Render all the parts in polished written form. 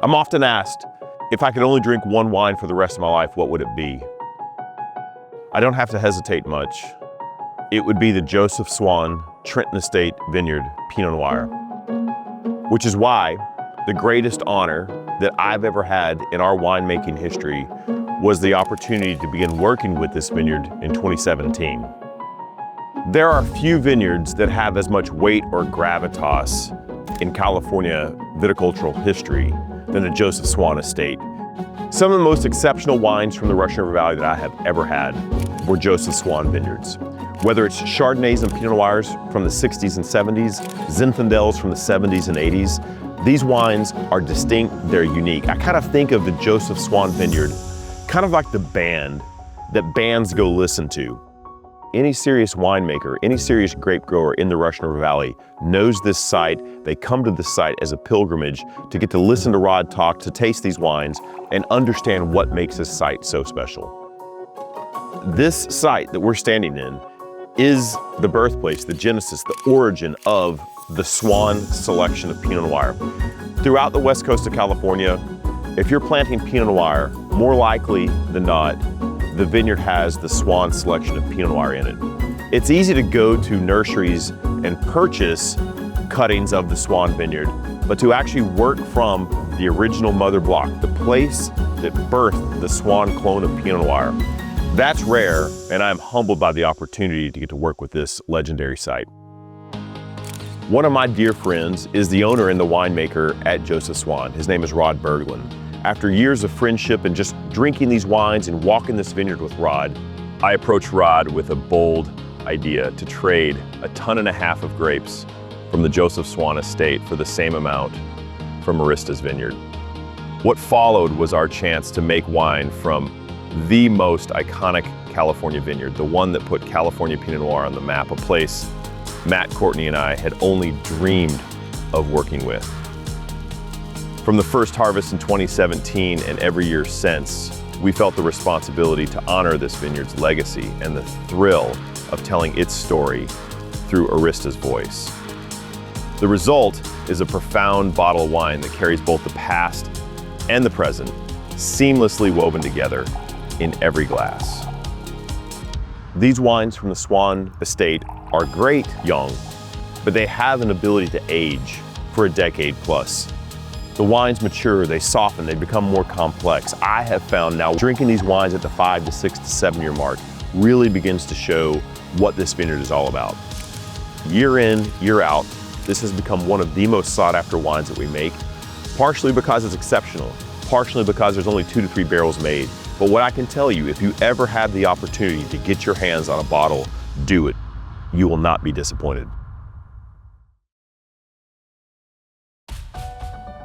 I'm often asked, if I could only drink one wine for the rest of my life, what would it be? I don't have to hesitate much. It would be the Joseph Swan Trenton Estate Vineyard Pinot Noir, which is why the greatest honor that I've ever had in our winemaking history was the opportunity to begin working with this vineyard in 2017. There are few vineyards that have as much weight or gravitas in California viticultural history than the Joseph Swan Estate. Some of the most exceptional wines from the Russian River Valley that I have ever had were Joseph Swan vineyards. Whether it's Chardonnays and Pinot Noirs from the 60s and 70s, Zinfandels from the 70s and 80s, these wines are distinct, they're unique. I kind of think of the Joseph Swan Vineyard kind of like the band that bands go listen to. Any serious winemaker, any serious grape grower in the Russian River Valley knows this site. They come to this site as a pilgrimage to get to listen to Rod talk, to taste these wines, and understand what makes this site so special. This site that we're standing in is the birthplace, the genesis, the origin of the Swan selection of Pinot Noir. Throughout the west coast of California, if you're planting Pinot Noir, more likely than not, the vineyard has the Swan selection of Pinot Noir in it. It's easy to go to nurseries and purchase cuttings of the Swan vineyard, but to actually work from the original mother block, the place that birthed the Swan clone of Pinot Noir, that's rare, and I'm humbled by the opportunity to get to work with this legendary site. One of my dear friends is the owner and the winemaker at Joseph Swan. His name is Rod Berglund. After years of friendship and just drinking these wines and walking this vineyard with Rod, I approached Rod with a bold idea to trade 1.5 tons of grapes from the Joseph Swan estate for the same amount from Marista's vineyard. What followed was our chance to make wine from the most iconic California vineyard, the one that put California Pinot Noir on the map, a place Matt Courtney and I had only dreamed of working with. From the first harvest in 2017 and every year since, we felt the responsibility to honor this vineyard's legacy and the thrill of telling its story through Arista's voice. The result is a profound bottle of wine that carries both the past and the present, seamlessly woven together in every glass. These wines from the Swan Estate are great young, but they have an ability to age for a decade plus. The wines mature, they soften, they become more complex. I have found now drinking these wines at the 5 to 6 to 7 year mark really begins to show what this vineyard is all about. Year in, year out, this has become one of the most sought after wines that we make, partially because it's exceptional, partially because there's only 2 to 3 barrels made. But what I can tell you, if you ever have the opportunity to get your hands on a bottle, do it. You will not be disappointed.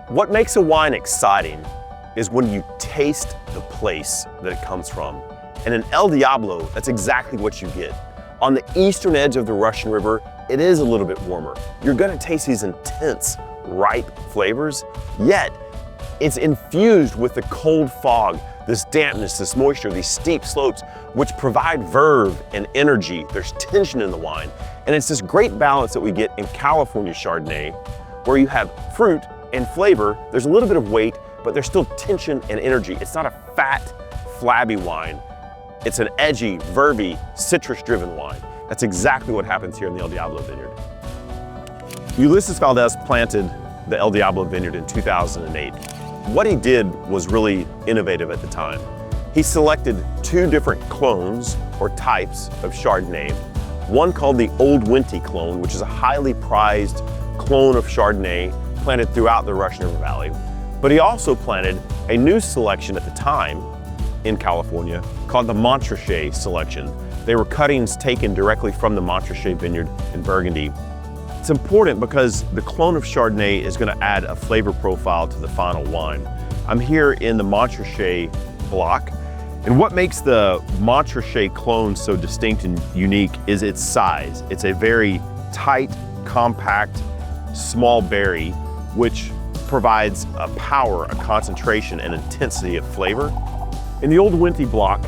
What makes a wine exciting is when you taste the place that it comes from. And in El Diablo, that's exactly what you get. On the eastern edge of the Russian River, it is a little bit warmer. You're gonna taste these intense, ripe flavors, yet it's infused with the cold fog, this dampness, this moisture, these steep slopes, which provide verve and energy. There's tension in the wine. And it's this great balance that we get in California Chardonnay, where you have fruit and flavor. There's a little bit of weight, but there's still tension and energy. It's not a fat, flabby wine. It's an edgy, verby, citrus-driven wine. That's exactly what happens here in the El Diablo Vineyard. Ulises Valdez planted the El Diablo Vineyard in 2008. What he did was really innovative at the time. He selected 2 different clones or types of Chardonnay. One called the Old Winty clone, which is a highly prized clone of Chardonnay planted throughout the Russian River Valley. But he also planted a new selection at the time in California called the Montrachet selection. They were cuttings taken directly from the Montrachet vineyard in Burgundy. It's important because the clone of Chardonnay is going to add a flavor profile to the final wine. I'm here in the Montrachet block, and what makes the Montrachet clone so distinct and unique is its size. It's a very tight, compact, small berry, which provides a power, a concentration, and intensity of flavor. In the Old Winty block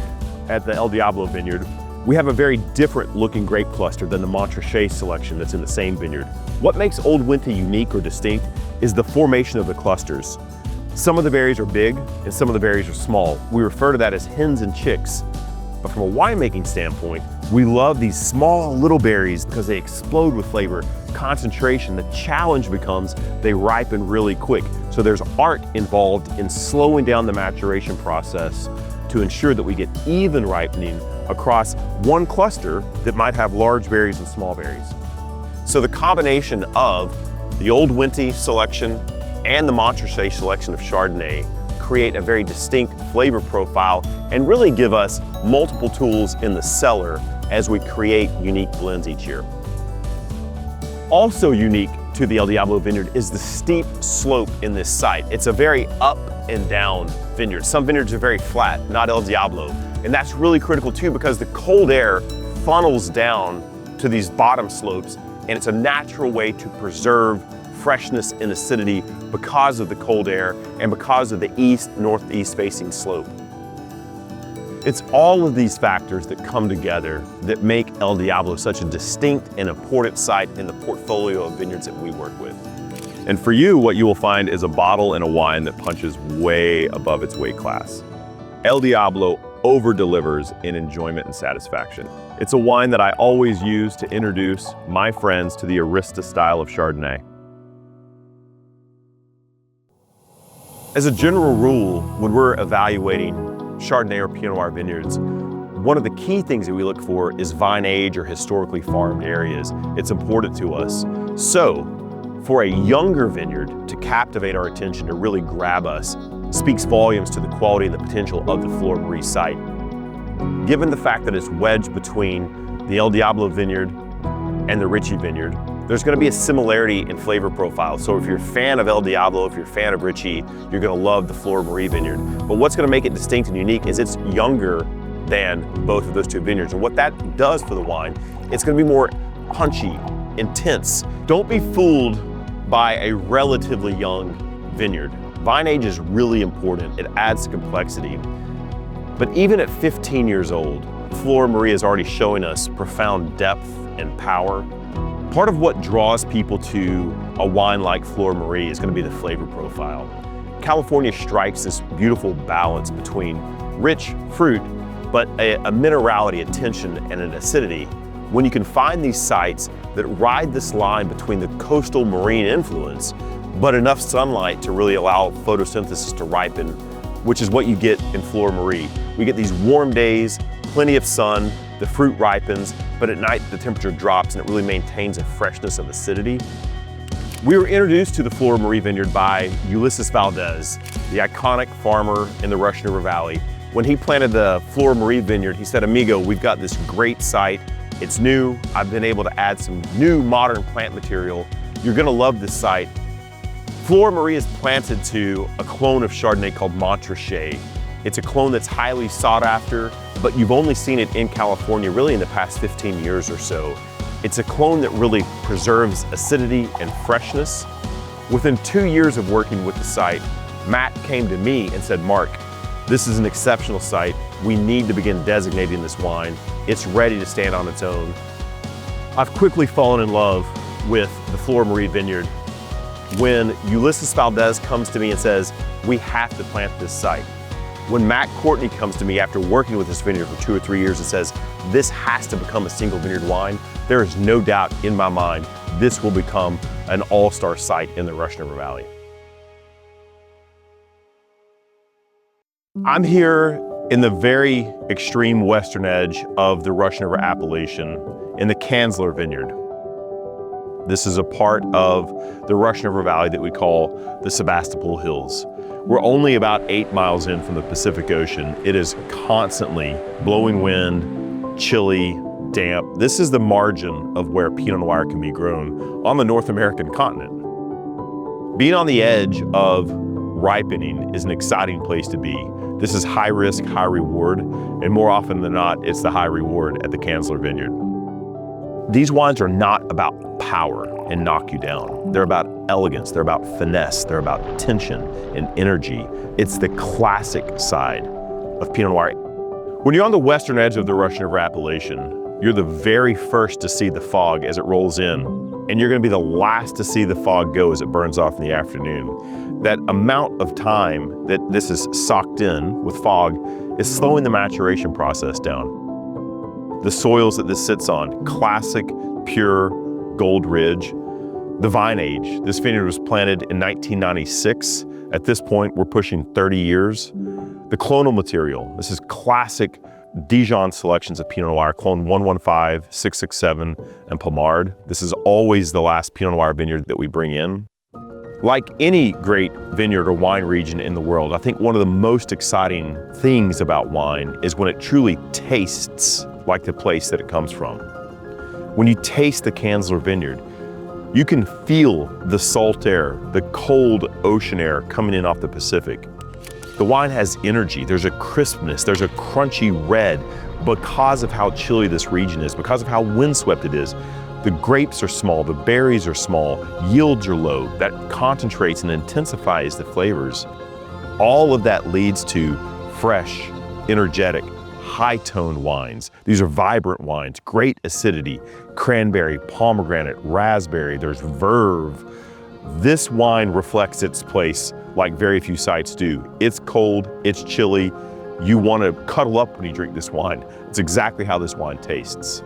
at the El Diablo Vineyard, we have a very different looking grape cluster than the Montrachet selection that's in the same vineyard. What makes Old Winty unique or distinct is the formation of the clusters. Some of the berries are big and some of the berries are small. We refer to that as hens and chicks. But from a winemaking standpoint, we love these small little berries because they explode with flavor, concentration. The challenge becomes they ripen really quick. So there's art involved in slowing down the maturation process to ensure that we get even ripening across one cluster that might have large berries and small berries. So the combination of the Old Winty selection and the Montrachet selection of Chardonnay create a very distinct flavor profile and really give us multiple tools in the cellar as we create unique blends each year. Also unique to the El Diablo vineyard is the steep slope in this site. It's a very up and down vineyard. Some vineyards are very flat, not El Diablo. And that's really critical too because the cold air funnels down to these bottom slopes and it's a natural way to preserve freshness and acidity because of the cold air and because of the east-northeast facing slope. It's all of these factors that come together that make El Diablo such a distinct and important site in the portfolio of vineyards that we work with. And for you, what you will find is a bottle and a wine that punches way above its weight class. El Diablo over-delivers in enjoyment and satisfaction. It's a wine that I always use to introduce my friends to the Arista style of Chardonnay. As a general rule, when we're evaluating Chardonnay or Pinot Noir vineyards, one of the key things that we look for is vine age or historically farmed areas. It's important to us. So, for a younger vineyard to captivate our attention, to really grab us, speaks volumes to the quality and the potential of the Fleur Marie site. Given the fact that it's wedged between the El Diablo vineyard and the Ritchie vineyard, there's going to be a similarity in flavor profile. So if you're a fan of El Diablo, if you're a fan of Ritchie, you're going to love the Fleur Marie vineyard. But what's going to make it distinct and unique is it's younger than both of those two vineyards. And what that does for the wine, it's going to be more punchy, intense. Don't be fooled by a relatively young vineyard. Vine age is really important. It adds to complexity. But even at 15 years old, Fleur Marie is already showing us profound depth and power. Part of what draws people to a wine like Fleur Marie is going to be the flavor profile. California strikes this beautiful balance between rich fruit, but a minerality, a tension, and an acidity. When you can find these sites that ride this line between the coastal marine influence, but enough sunlight to really allow photosynthesis to ripen, which is what you get in Fleur Marie. We get these warm days, plenty of sun, the fruit ripens, but at night the temperature drops and it really maintains a freshness of acidity. We were introduced to the Fleur Marie vineyard by Ulysses Valdez, the iconic farmer in the Russian River Valley. When he planted the Fleur Marie vineyard, he said, "Amigo, we've got this great site. It's new. I've been able to add some new modern plant material. You're gonna love this site." Fleur Marie is planted to a clone of Chardonnay called Montrachet. It's a clone that's highly sought after, but you've only seen it in California really in the past 15 years or so. It's a clone that really preserves acidity and freshness. Within 2 years of working with the site, Matt came to me and said, "Mark, this is an exceptional site. We need to begin designating this wine. It's ready to stand on its own." I've quickly fallen in love with the Fleur Marie vineyard. When Ulysses Valdez comes to me and says, "We have to plant this site." When Matt Courtney comes to me after working with this vineyard for 2 or 3 years and says, "This has to become a single vineyard wine," there is no doubt in my mind this will become an all-star site in the Russian River Valley. I'm here in the very extreme western edge of the Russian River Appellation in the Kanzler Vineyard. This is a part of the Russian River Valley that we call the Sebastopol Hills. We're only about 8 miles in from the Pacific Ocean. It is constantly blowing wind, chilly, damp. This is the margin of where Pinot Noir can be grown on the North American continent. Being on the edge of ripening is an exciting place to be. This is high risk, high reward, and more often than not, it's the high reward at the Kanzler Vineyard. These wines are not about power and knock you down. They're about elegance, they're about finesse, they're about tension and energy. It's the classic side of Pinot Noir. When you're on the western edge of the Russian River Appellation, you're the very first to see the fog as it rolls in. and you're gonna be the last to see the fog go as it burns off in the afternoon. That amount of time that this is socked in with fog is slowing the maturation process down. The soils that this sits on, classic, pure Gold Ridge. The vine age, this vineyard was planted in 1996. At this point, we're pushing 30 years. The clonal material, this is classic Dijon selections of Pinot Noir, clone 115, 667, and Pommard. This is always the last Pinot Noir vineyard that we bring in. Like any great vineyard or wine region in the world, I think one of the most exciting things about wine is when it truly tastes like the place that it comes from. When you taste the Kanzler Vineyard, you can feel the salt air, the cold ocean air coming in off the Pacific. The wine has energy, there's a crispness, there's a crunchy red because of how chilly this region is, because of how windswept it is. The grapes are small, the berries are small, yields are low. That concentrates and intensifies the flavors. All of that leads to fresh, energetic, high-toned wines. These are vibrant wines, great acidity, cranberry, pomegranate, raspberry, there's verve. This wine reflects its place like very few sites do. It's cold, it's chilly. You want to cuddle up when you drink this wine. It's exactly how this wine tastes.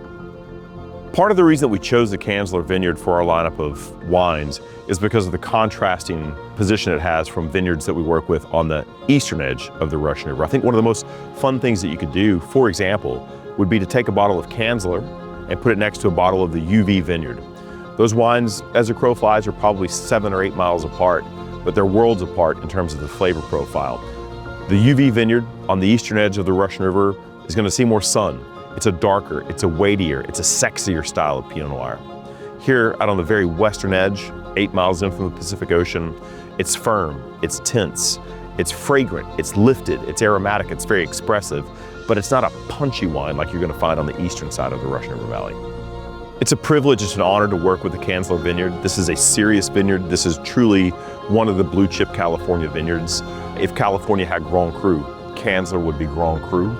Part of the reason that we chose the Kanzler Vineyard for our lineup of wines is because of the contrasting position it has from vineyards that we work with on the eastern edge of the Russian River. I think one of the most fun things that you could do, for example, would be to take a bottle of Kanzler and put it next to a bottle of the UV Vineyard. Those wines, as the crow flies, are probably 7 or 8 miles apart, but they're worlds apart in terms of the flavor profile. The UV Vineyard on the eastern edge of the Russian River is going to see more sun. It's a darker, it's a weightier, it's a sexier style of Pinot Noir. Here out on the very western edge, 8 miles in from the Pacific Ocean, it's firm, it's tense, it's fragrant, it's lifted, it's aromatic, it's very expressive, but it's not a punchy wine like you're going to find on the eastern side of the Russian River Valley. It's a privilege, it's an honor to work with the Kanzler Vineyard. This is a serious vineyard. This is truly one of the blue chip California vineyards. If California had Grand Cru, Kanzler would be Grand Cru.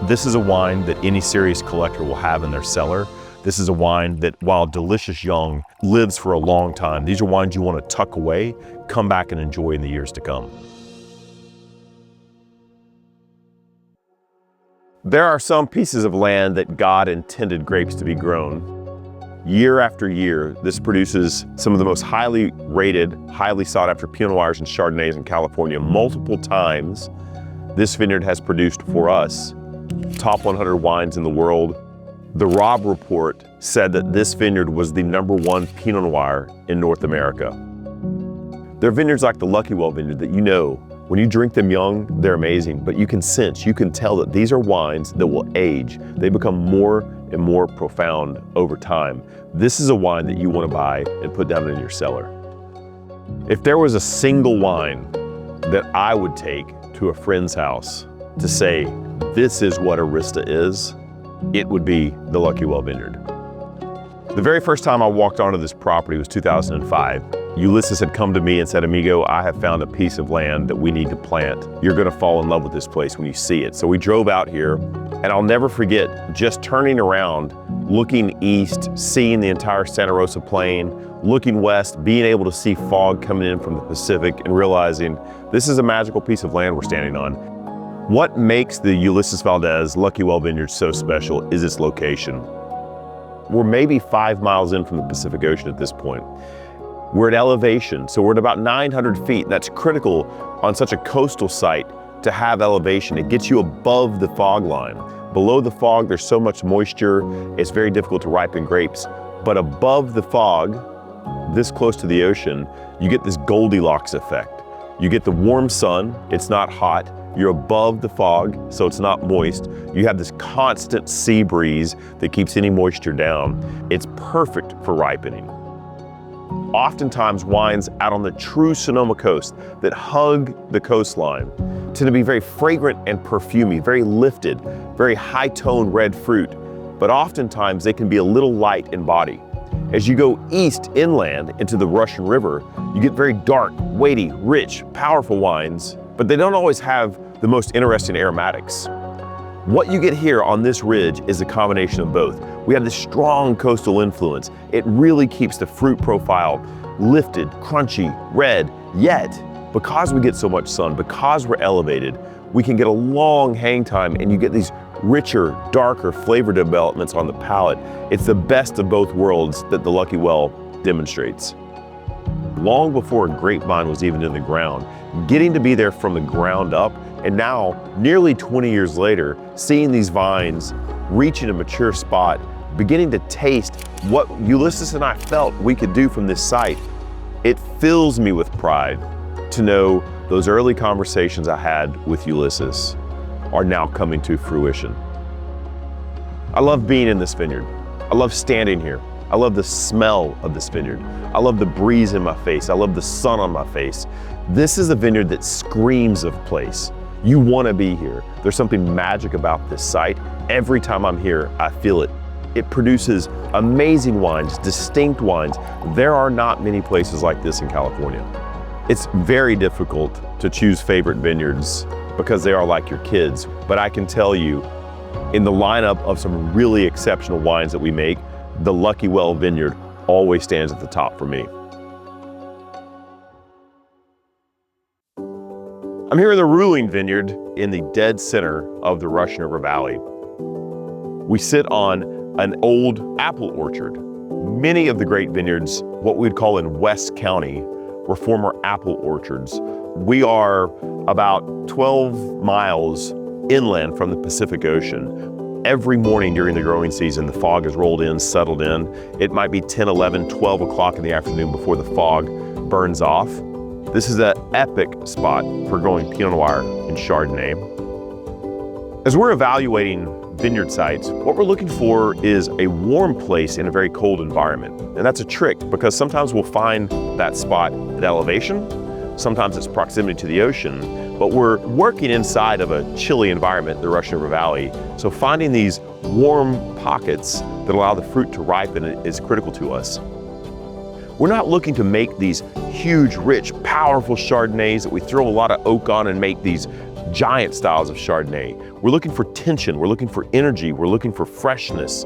This is a wine that any serious collector will have in their cellar. This is a wine that, while delicious young, lives for a long time. These are wines you want to tuck away, come back and enjoy in the years to come. There are some pieces of land that God intended grapes to be grown. Year after year, this produces some of the most highly rated, highly sought after Pinot Noirs and Chardonnays in California. Multiple times, this vineyard has produced for us top 100 wines in the world. The Robb Report said that this vineyard was the #1 Pinot Noir in North America. There are vineyards like the Lucky Well Vineyard that you know, when you drink them young, they're amazing, but you can sense, you can tell that these are wines that will age. They become more and more profound over time. This is a wine that you want to buy and put down in your cellar. If there was a single wine that I would take to a friend's house to say, this is what Arista is, it would be the Lucky Well Vineyard. The very first time I walked onto this property was 2005. Ulysses had come to me and said, amigo, I have found a piece of land that we need to plant. You're gonna fall in love with this place when you see it. So we drove out here, and I'll never forget just turning around, looking east, seeing the entire Santa Rosa Plain, looking west, being able to see fog coming in from the Pacific, and realizing this is a magical piece of land we're standing on. What makes the Ulysses Valdez Lucky Well Vineyard so special is its location. We're maybe 5 miles in from the Pacific Ocean at this point. We're at elevation, so we're at about 900 feet. That's critical on such a coastal site to have elevation. It gets you above the fog line. Below the fog, there's so much moisture, it's very difficult to ripen grapes. But above the fog, this close to the ocean, you get this Goldilocks effect. You get the warm sun, it's not hot. You're above the fog, so it's not moist. You have this constant sea breeze that keeps any moisture down. It's perfect for ripening. Oftentimes, wines out on the true Sonoma coast that hug the coastline tend to be very fragrant and perfumey, very lifted, very high-toned red fruit, but oftentimes they can be a little light in body. As you go east inland into the Russian River, you get very dark, weighty, rich, powerful wines, but they don't always have the most interesting aromatics. What you get here on this ridge is a combination of both. We have this strong coastal influence. It really keeps the fruit profile lifted, crunchy, red, yet because we get so much sun, because we're elevated, we can get a long hang time and you get these richer, darker flavor developments on the palate. It's the best of both worlds that the Lucky Well demonstrates. Long before a grapevine was even in the ground, getting to be there from the ground up, and now, nearly 20 years later, seeing these vines reaching a mature spot, beginning to taste what Ulysses and I felt we could do from this site, it fills me with pride to know those early conversations I had with Ulysses are now coming to fruition. I love being in this vineyard. I love standing here. I love the smell of this vineyard. I love the breeze in my face. I love the sun on my face. This is a vineyard that screams of place. You want to be here. There's something magic about this site. Every time I'm here, I feel it. It produces amazing wines, distinct wines. There are not many places like this in California. It's very difficult to choose favorite vineyards because they are like your kids. But I can tell you, in the lineup of some really exceptional wines that we make, the Lucky Well Vineyard always stands at the top for me. I'm here in the Ruling Vineyard in the dead center of the Russian River Valley. We sit on an old apple orchard. Many of the great vineyards, what we'd call in West County, were former apple orchards. We are about 12 miles inland from the Pacific Ocean. Every morning during the growing season, the fog is rolled in, settled in. It might be 10, 11, 12 o'clock in the afternoon before the fog burns off. This is an epic spot for growing Pinot Noir and Chardonnay. As we're evaluating vineyard sites, what we're looking for is a warm place in a very cold environment. And that's a trick because sometimes we'll find that spot at elevation, sometimes it's proximity to the ocean, but we're working inside of a chilly environment, the Russian River Valley. So finding these warm pockets that allow the fruit to ripen is critical to us. We're not looking to make these huge, rich, powerful Chardonnays that we throw a lot of oak on and make these giant styles of Chardonnay. We're looking for tension, we're looking for energy, we're looking for freshness.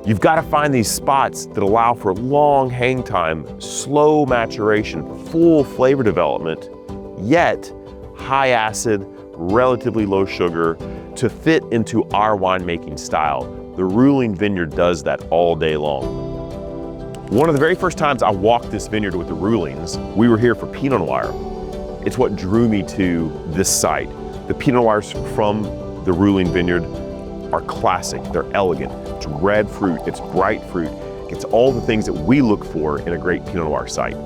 You've got to find these spots that allow for long hang time, slow maturation, full flavor development, yet high acid, relatively low sugar to fit into our winemaking style. The Ruling Vineyard does that all day long. One of the very first times I walked this vineyard with the Rulings, we were here for Pinot Noir. It's what drew me to this site. The Pinot Noirs from the Ruling Vineyard are classic, they're elegant. It's red fruit, it's bright fruit. It's all the things that we look for in a great Pinot Noir site.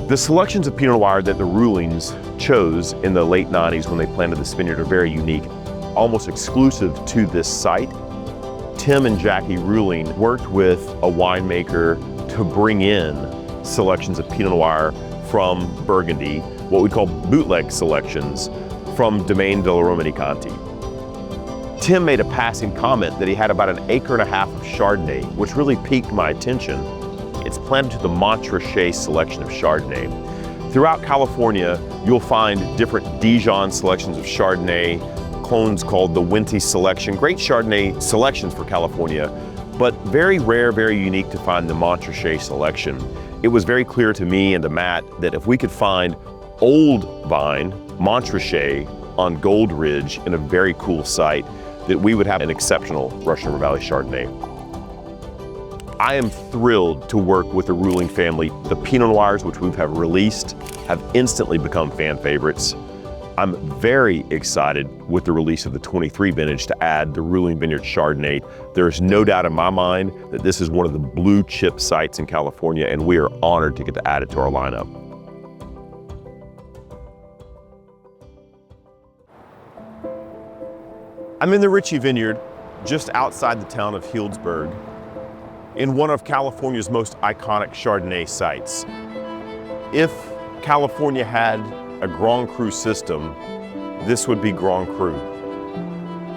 The selections of Pinot Noir that the Rulings chose in the late 90s when they planted this vineyard are very unique, almost exclusive to this site. Tim and Jackie Ruling worked with a winemaker to bring in selections of Pinot Noir from Burgundy, what we call bootleg selections from Domaine de la Romanée-Conti. Tim made a passing comment that he had about 1.5 acres of Chardonnay, which really piqued my attention. It's planted to the Montrachet selection of Chardonnay. Throughout California, you'll find different Dijon selections of Chardonnay, clones called the Winty selection, great Chardonnay selections for California, but very rare, very unique to find the Montrachet selection. It was very clear to me and to Matt that if we could find old vine, Montrachet, on Gold Ridge in a very cool site, that we would have an exceptional Russian River Valley Chardonnay. I am thrilled to work with the Ruling family. The Pinot Noirs, which we have released, have instantly become fan favorites. I'm very excited with the release of the 23 vintage to add the Ruling Vineyard Chardonnay. There is no doubt in my mind that this is one of the blue chip sites in California, and we are honored to get to add it to our lineup. I'm in the Ritchie Vineyard, just outside the town of Healdsburg, in one of California's most iconic Chardonnay sites. If California had a Grand Cru system, this would be Grand Cru.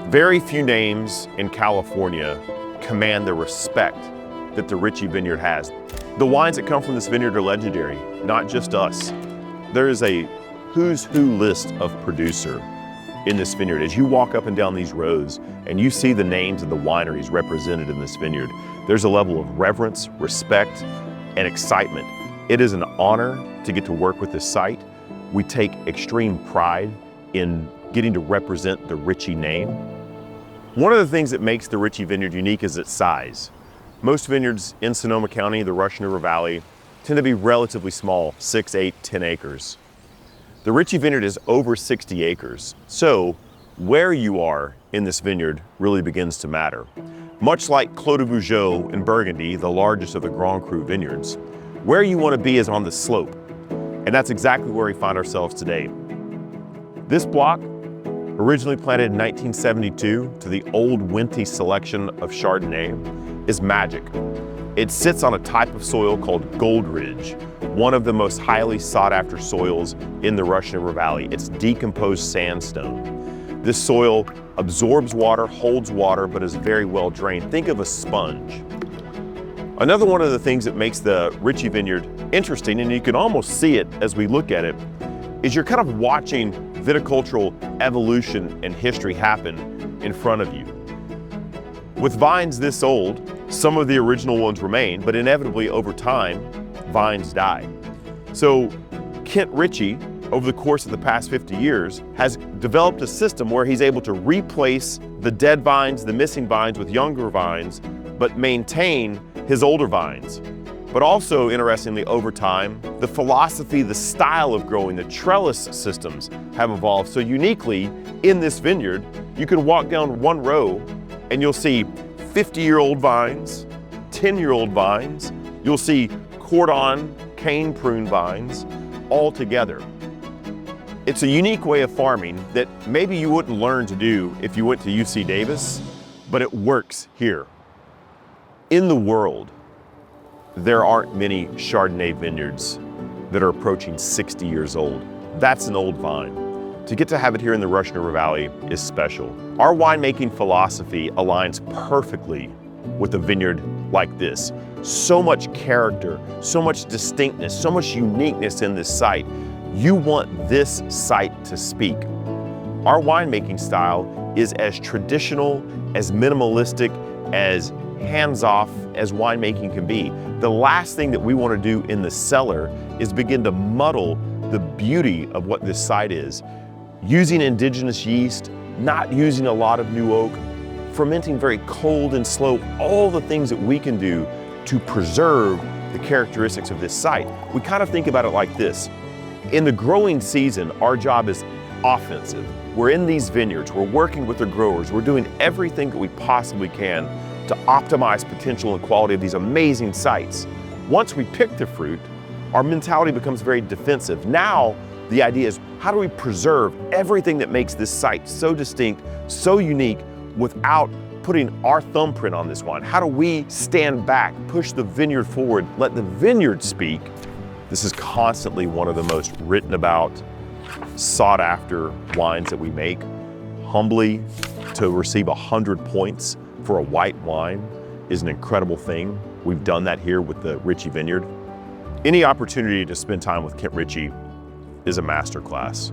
Very few names in California command the respect that the Ritchie Vineyard has. The wines that come from this vineyard are legendary, not just us. There is a who's who list of producer in this vineyard. As you walk up and down these rows and you see the names of the wineries represented in this vineyard, there's a level of reverence, respect, and excitement. It is an honor to get to work with this site. We take extreme pride in getting to represent the Ritchie name. One of the things that makes the Ritchie Vineyard unique is its size. Most vineyards in Sonoma County, the Russian River Valley, tend to be relatively small, 6, 8, 10 acres. The Ritchie Vineyard is over 60 acres, so where you are in this vineyard really begins to matter. Much like Clos de Vougeot in Burgundy, the largest of the Grand Cru vineyards, where you want to be is on the slope, and that's exactly where we find ourselves today. This block, originally planted in 1972 to the old Wente selection of Chardonnay, is magic. It sits on a type of soil called Gold Ridge, one of the most highly sought after soils in the Russian River Valley. It's decomposed sandstone. This soil absorbs water, holds water, but is very well drained. Think of a sponge. Another one of the things that makes the Ritchie Vineyard interesting, and you can almost see it as we look at it, is you're kind of watching viticultural evolution and history happen in front of you. With vines this old, some of the original ones remain, but inevitably over time, vines die. So Kent Ritchie, over the course of the past 50 years, has developed a system where he's able to replace the dead vines, the missing vines with younger vines, but maintain his older vines. But also, interestingly, over time, the philosophy, the style of growing, the trellis systems have evolved. So uniquely, in this vineyard, you can walk down one row and you'll see 50-year-old vines, 10-year-old vines, you'll see cordon, cane prune vines, all together. It's a unique way of farming that maybe you wouldn't learn to do if you went to UC Davis, but it works here. In the world, there aren't many Chardonnay vineyards that are approaching 60 years old. That's an old vine. To get to have it here in the Russian River Valley is special. Our winemaking philosophy aligns perfectly with a vineyard like this. So much character, so much distinctness, so much uniqueness in this site. You want this site to speak. Our winemaking style is as traditional, as minimalistic, as hands-off as winemaking can be. The last thing that we want to do in the cellar is begin to muddle the beauty of what this site is. Using indigenous yeast, not using a lot of new oak, fermenting very cold and slow, all the things that we can do to preserve the characteristics of this site. We kind of think about it like this. In the growing season, our job is offensive. We're in these vineyards, we're working with the growers, we're doing everything that we possibly can to optimize potential and quality of these amazing sites. Once we pick the fruit, our mentality becomes very defensive. Now, the idea is, how do we preserve everything that makes this site so distinct, so unique, without putting our thumbprint on this wine? How do we stand back, push the vineyard forward, let the vineyard speak? This is constantly one of the most written about, sought after wines that we make. Humbly, to receive 100 points for a white wine is an incredible thing. We've done that here with the Ritchie Vineyard. Any opportunity to spend time with Kent Ritchie is a masterclass.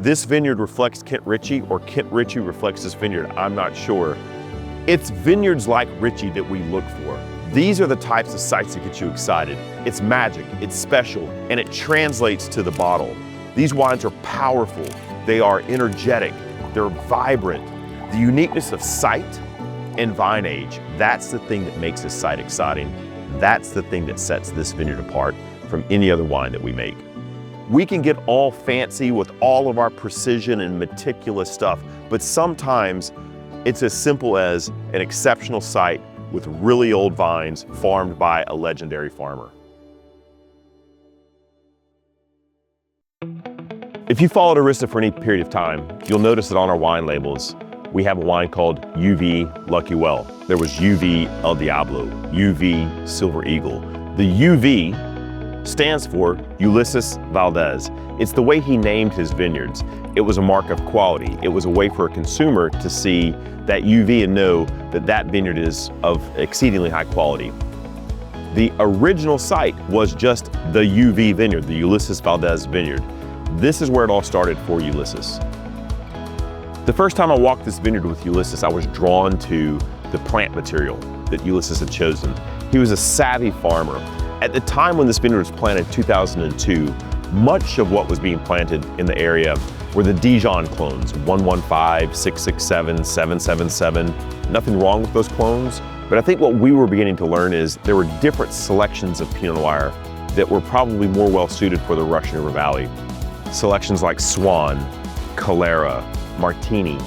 This vineyard reflects Kent Ritchie, or Kent Ritchie reflects this vineyard, I'm not sure. It's vineyards like Ritchie that we look for. These are the types of sites that get you excited. It's magic, it's special, and it translates to the bottle. These wines are powerful, they are energetic, they're vibrant. The uniqueness of site and vine age, that's the thing that makes this site exciting. That's the thing that sets this vineyard apart from any other wine that we make. We can get all fancy with all of our precision and meticulous stuff, but sometimes it's as simple as an exceptional site with really old vines farmed by a legendary farmer. If you followed Arista for any period of time, you'll notice that on our wine labels, we have a wine called UV Lucky Well. There was UV El Diablo, UV Silver Eagle. The UV stands for Ulysses Valdez. It's the way he named his vineyards. It was a mark of quality. It was a way for a consumer to see that UV and know that that vineyard is of exceedingly high quality. The original site was just the UV vineyard, the Ulysses Valdez vineyard. This is where it all started for Ulysses. The first time I walked this vineyard with Ulysses, I was drawn to the plant material that Ulysses had chosen. He was a savvy farmer. At the time when this vineyard was planted in 2002, much of what was being planted in the area were the Dijon clones, 115, 667, 777. Nothing wrong with those clones, but I think what we were beginning to learn is there were different selections of Pinot Noir that were probably more well suited for the Russian River Valley. Selections like Swan, Calera, Martini.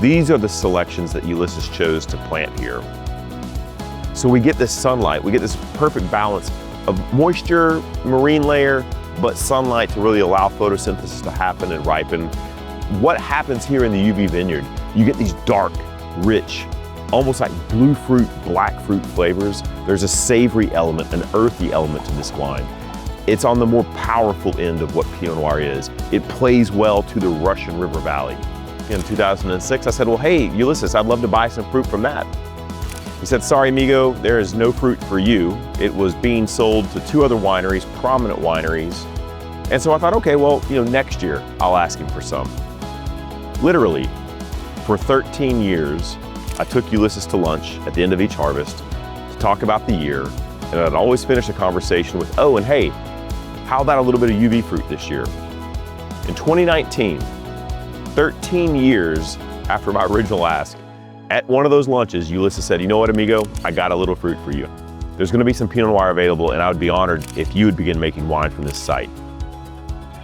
These are the selections that Ulysses chose to plant here. So we get this sunlight, we get this perfect balance of moisture, marine layer, but sunlight to really allow photosynthesis to happen and ripen. What happens here in the UV vineyard, you get these dark, rich, almost like blue fruit, black fruit flavors. There's a savory element, an earthy element to this wine. It's on the more powerful end of what Pinot Noir is. It plays well to the Russian River Valley. In 2006, I said, well, hey, Ulysses, I'd love to buy some fruit from that. He said, sorry, amigo, there is no fruit for you. It was being sold to 2 other wineries, prominent wineries. And so I thought, okay, well, next year I'll ask him for some. Literally, for 13 years, I took Ulysses to lunch at the end of each harvest to talk about the year. And I'd always finish a conversation with, oh, and hey, how about a little bit of UV fruit this year? In 2019, 13 years after my original ask, at one of those lunches, Ulysses said, you know what, amigo, I got a little fruit for you. There's gonna be some Pinot Noir available, and I would be honored if you would begin making wine from this site.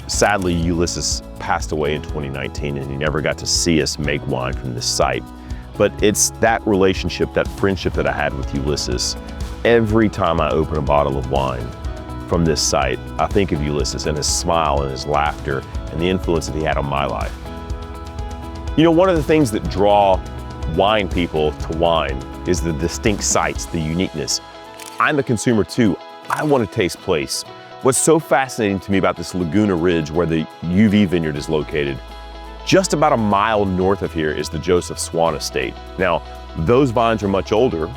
Sadly, Ulysses passed away in 2019, and he never got to see us make wine from this site. But it's that relationship, that friendship that I had with Ulysses. Every time I open a bottle of wine from this site, I think of Ulysses and his smile and his laughter and the influence that he had on my life. One of the things that draw wine people to wine is the distinct sights, the uniqueness. I'm a consumer too. I want to taste place. What's so fascinating to me about this Laguna Ridge where the UV vineyard is located, just about a mile north of here is the Joseph Swan estate. Now, those vines are much older,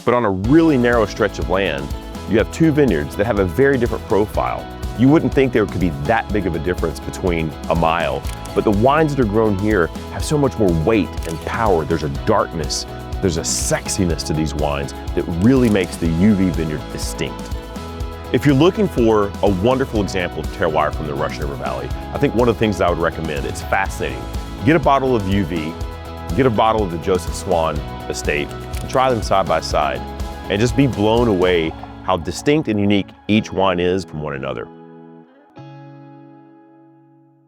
but on a really narrow stretch of land, you have 2 vineyards that have a very different profile. You wouldn't think there could be that big of a difference between a mile, but the wines that are grown here have so much more weight and power. There's a darkness, there's a sexiness to these wines that really makes the UV vineyard distinct. If you're looking for a wonderful example of terroir from the Russian River Valley, I think one of the things that I would recommend, it's fascinating. Get a bottle of UV, get a bottle of the Joseph Swan estate, and try them side by side, and just be blown away how distinct and unique each wine is from one another.